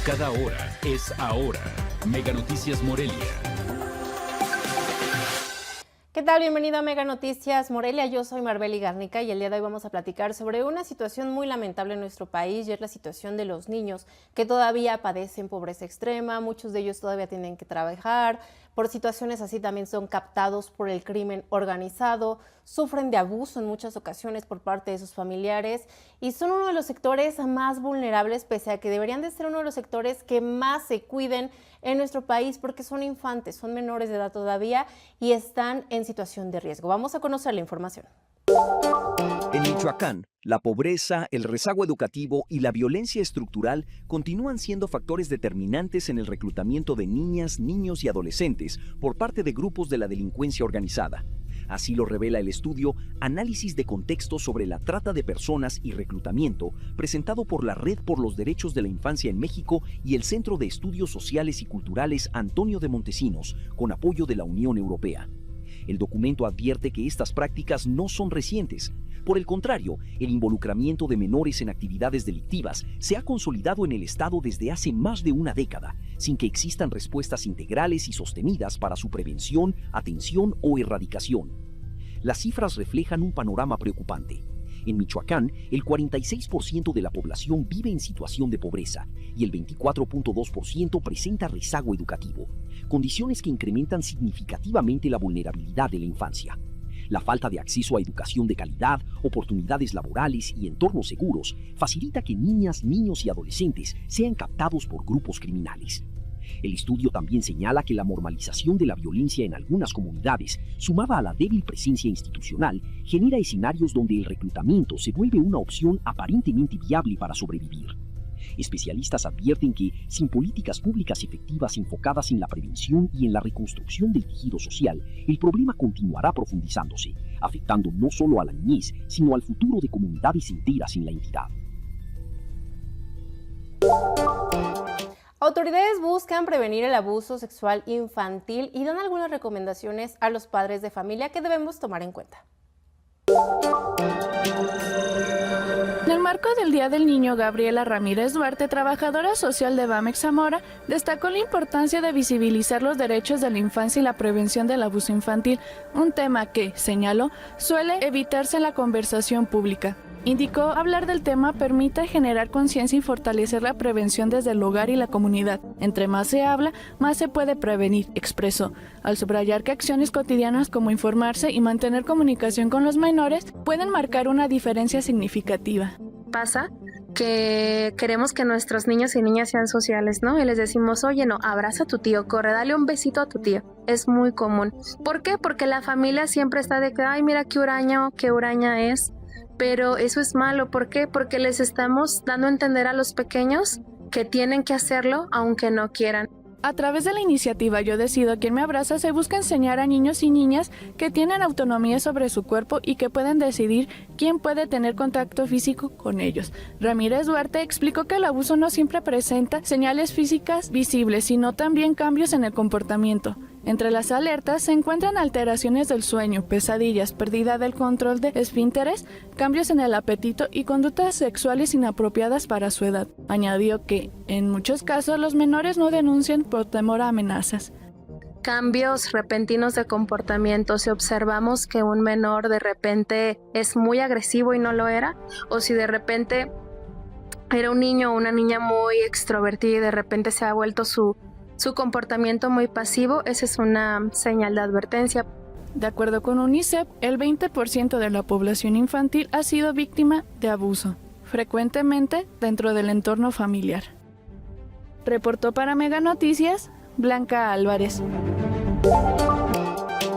Cada hora es ahora. Mega Noticias Morelia. ¿Qué tal? Bienvenido a Mega Noticias Morelia. Yo soy Marbeli Garnica y el día de hoy vamos a platicar sobre una situación muy lamentable en nuestro país y es la situación de los niños que todavía padecen pobreza extrema. Muchos de ellos todavía tienen que trabajar. Por situaciones así también son captados por el crimen organizado, sufren de abuso en muchas ocasiones por parte de sus familiares y son uno de los sectores más vulnerables, pese a que deberían de ser uno de los sectores que más se cuiden en nuestro país porque son infantes, son menores de edad todavía y están en situación de riesgo. Vamos a conocer la información. En Michoacán, la pobreza, el rezago educativo y la violencia estructural continúan siendo factores determinantes en el reclutamiento de niñas, niños y adolescentes por parte de grupos de la delincuencia organizada. Así lo revela el estudio Análisis de Contexto sobre la Trata de Personas y Reclutamiento, presentado por la Red por los Derechos de la Infancia en México y el Centro de Estudios Sociales y Culturales Antonio de Montesinos, con apoyo de la Unión Europea. El documento advierte que estas prácticas no son recientes. Por el contrario, el involucramiento de menores en actividades delictivas se ha consolidado en el Estado desde hace más de una década, sin que existan respuestas integrales y sostenidas para su prevención, atención o erradicación. Las cifras reflejan un panorama preocupante. En Michoacán, el 46% de la población vive en situación de pobreza y el 24.2% presenta rezago educativo, condiciones que incrementan significativamente la vulnerabilidad de la infancia. La falta de acceso a educación de calidad, oportunidades laborales y entornos seguros facilita que niñas, niños y adolescentes sean captados por grupos criminales. El estudio también señala que la normalización de la violencia en algunas comunidades, sumada a la débil presencia institucional, genera escenarios donde el reclutamiento se vuelve una opción aparentemente viable para sobrevivir. Especialistas advierten que, sin políticas públicas efectivas enfocadas en la prevención y en la reconstrucción del tejido social, el problema continuará profundizándose, afectando no solo a la niñez, sino al futuro de comunidades enteras en la entidad. Autoridades buscan prevenir el abuso sexual infantil y dan algunas recomendaciones a los padres de familia que debemos tomar en cuenta. En el marco del Día del Niño, Gabriela Ramírez Duarte, trabajadora social de Bamex Zamora, destacó la importancia de visibilizar los derechos de la infancia y la prevención del abuso infantil, un tema que, señaló, suele evitarse en la conversación pública. Indicó, hablar del tema permite generar conciencia y fortalecer la prevención desde el hogar y la comunidad. Entre más se habla, más se puede prevenir, expresó, al subrayar que acciones cotidianas como informarse y mantener comunicación con los menores pueden marcar una diferencia significativa. Pasa que queremos que nuestros niños y niñas sean sociales, ¿no? Y les decimos, oye, no, abraza a tu tío, corre, dale un besito a tu tío. Es muy común. ¿Por qué? Porque la familia siempre está de que, ay, mira qué huraña es. Pero eso es malo. ¿Por qué? Porque les estamos dando a entender a los pequeños que tienen que hacerlo aunque no quieran. A través de la iniciativa Yo Decido Quién Me Abraza se busca enseñar a niños y niñas que tienen autonomía sobre su cuerpo y que pueden decidir quién puede tener contacto físico con ellos. Ramírez Duarte explicó que el abuso no siempre presenta señales físicas visibles, sino también cambios en el comportamiento. Entre las alertas se encuentran alteraciones del sueño, pesadillas, pérdida del control de esfínteres, cambios en el apetito y conductas sexuales inapropiadas para su edad. Añadió que, en muchos casos, los menores no denuncian por temor a amenazas. Cambios repentinos de comportamiento, si observamos que un menor de repente es muy agresivo y no lo era, o si de repente era un niño o una niña muy extrovertida y de repente se ha vuelto su comportamiento muy pasivo, esa es una señal de advertencia. De acuerdo con UNICEF, el 20% de la población infantil ha sido víctima de abuso, frecuentemente dentro del entorno familiar. Reportó para Mega Noticias, Blanca Álvarez.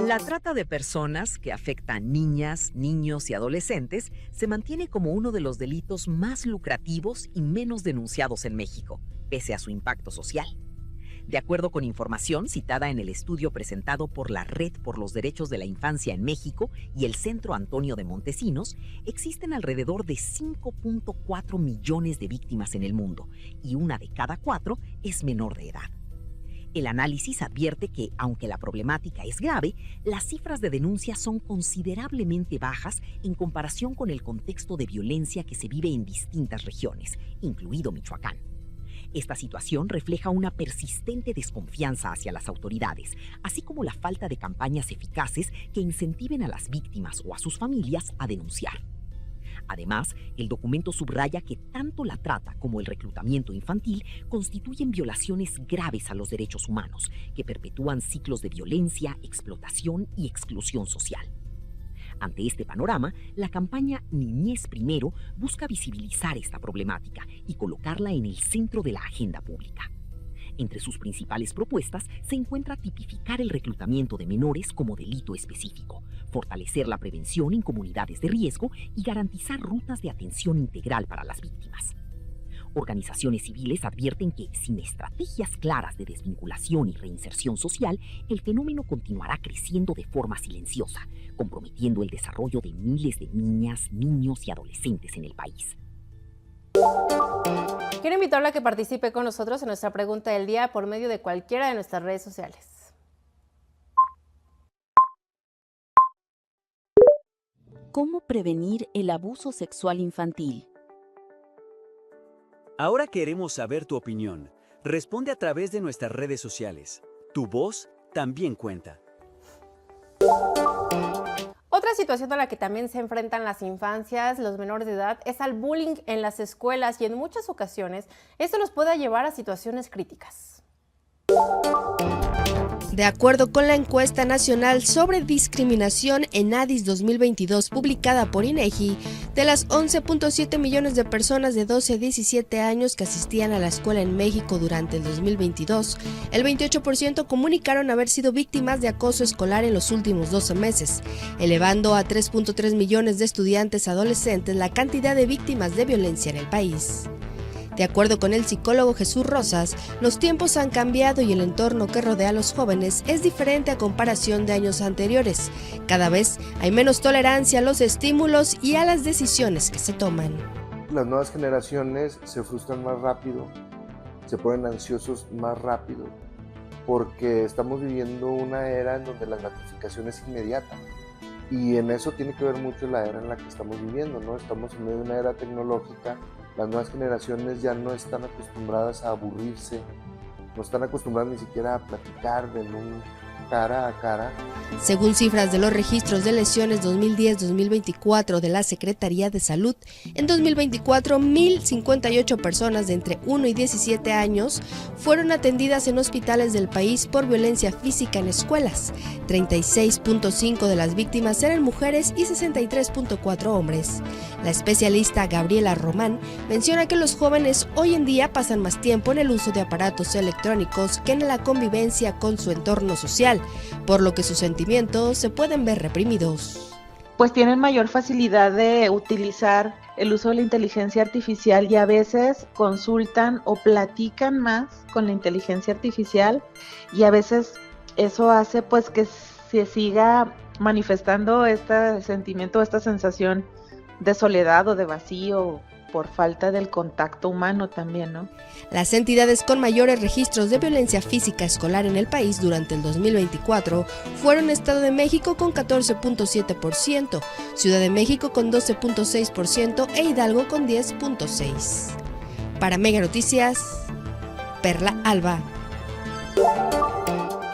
La trata de personas, que afecta a niñas, niños y adolescentes, se mantiene como uno de los delitos más lucrativos y menos denunciados en México, pese a su impacto social. De acuerdo con información citada en el estudio presentado por la Red por los Derechos de la Infancia en México y el Centro Antonio de Montesinos, existen alrededor de 5.4 millones de víctimas en el mundo y una de cada 4 es menor de edad. El análisis advierte que, aunque la problemática es grave, las cifras de denuncia son considerablemente bajas en comparación con el contexto de violencia que se vive en distintas regiones, incluido Michoacán. Esta situación refleja una persistente desconfianza hacia las autoridades, así como la falta de campañas eficaces que incentiven a las víctimas o a sus familias a denunciar. Además, el documento subraya que tanto la trata como el reclutamiento infantil constituyen violaciones graves a los derechos humanos, que perpetúan ciclos de violencia, explotación y exclusión social. Ante este panorama, la campaña Niñez Primero busca visibilizar esta problemática y colocarla en el centro de la agenda pública. Entre sus principales propuestas se encuentra tipificar el reclutamiento de menores como delito específico, fortalecer la prevención en comunidades de riesgo y garantizar rutas de atención integral para las víctimas. Organizaciones civiles advierten que, sin estrategias claras de desvinculación y reinserción social, el fenómeno continuará creciendo de forma silenciosa, comprometiendo el desarrollo de miles de niñas, niños y adolescentes en el país. Quiero invitarla a que participe con nosotros en nuestra pregunta del día por medio de cualquiera de nuestras redes sociales. ¿Cómo prevenir el abuso sexual infantil? Ahora queremos saber tu opinión. Responde a través de nuestras redes sociales. Tu voz también cuenta. Otra situación a la que también se enfrentan las infancias, los menores de edad, es al bullying en las escuelas y en muchas ocasiones esto los puede llevar a situaciones críticas. De acuerdo con la encuesta nacional sobre discriminación ENADIS 2022 publicada por INEGI, de las 11.7 millones de personas de 12 a 17 años que asistían a la escuela en México durante el 2022, el 28% comunicaron haber sido víctimas de acoso escolar en los últimos 12 meses, elevando a 3.3 millones de estudiantes adolescentes la cantidad de víctimas de violencia en el país. De acuerdo con el psicólogo Jesús Rosas, los tiempos han cambiado y el entorno que rodea a los jóvenes es diferente a comparación de años anteriores. Cada vez hay menos tolerancia a los estímulos y a las decisiones que se toman. Las nuevas generaciones se frustran más rápido, se ponen ansiosos más rápido, porque estamos viviendo una era en donde la gratificación es inmediata. Y en eso tiene que ver mucho la era en la que estamos viviendo, ¿no? Estamos en medio de una era tecnológica. Las nuevas generaciones ya no están acostumbradas a aburrirse, no están acostumbradas ni siquiera a platicar en un cara a cara. Según cifras de los registros de lesiones 2010-2024 de la Secretaría de Salud, en 2024 1.058 personas de entre 1 y 17 años fueron atendidas en hospitales del país por violencia física en escuelas. 36.5 de las víctimas eran mujeres y 63.4 hombres. La especialista Gabriela Román menciona que los jóvenes hoy en día pasan más tiempo en el uso de aparatos electrónicos que en la convivencia con su entorno social, por lo que sus sentimientos se pueden ver reprimidos. Pues tienen mayor facilidad de utilizar el uso de la inteligencia artificial y a veces consultan o platican más con la inteligencia artificial y a veces eso hace pues que se siga manifestando este sentimiento, esta sensación de soledad o de vacío por falta del contacto humano también, ¿no? Las entidades con mayores registros de violencia física escolar en el país durante el 2024 fueron Estado de México con 14.7%, Ciudad de México con 12.6% e Hidalgo con 10.6%. Para Mega Noticias, Perla Alba.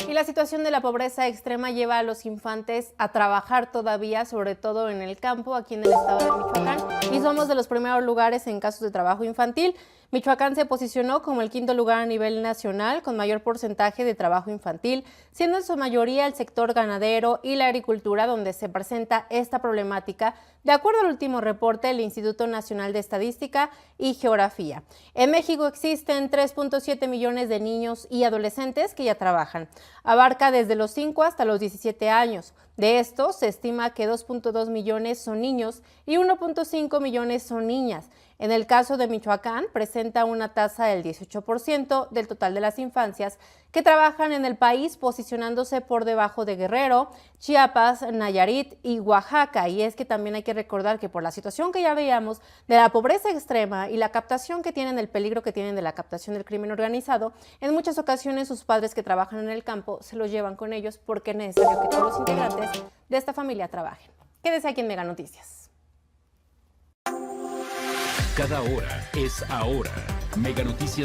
Y la situación de la pobreza extrema lleva a los infantes a trabajar todavía, sobre todo en el campo, aquí en el estado de Michoacán, y somos de los primeros lugares en casos de trabajo infantil. Michoacán se posicionó como el quinto lugar a nivel nacional con mayor porcentaje de trabajo infantil, siendo en su mayoría el sector ganadero y la agricultura donde se presenta esta problemática, de acuerdo al último reporte del Instituto Nacional de Estadística y Geografía. En México existen 3.7 millones de niños y adolescentes que ya trabajan. Abarca desde los 5 hasta los 17 años. De estos, se estima que 2.2 millones son niños y 1.5 millones son niñas. En el caso de Michoacán, presenta una tasa del 18% del total de las infancias que trabajan en el país, posicionándose por debajo de Guerrero, Chiapas, Nayarit y Oaxaca. Y es que también hay que recordar que por la situación que ya veíamos de la pobreza extrema y la captación que tienen, el peligro que tienen de la captación del crimen organizado, en muchas ocasiones sus padres que trabajan en el campo se los llevan con ellos porque es necesario que todos los integrantes de esta familia trabajen. Quédese aquí en Mega Noticias. Cada hora es ahora. Mega Noticias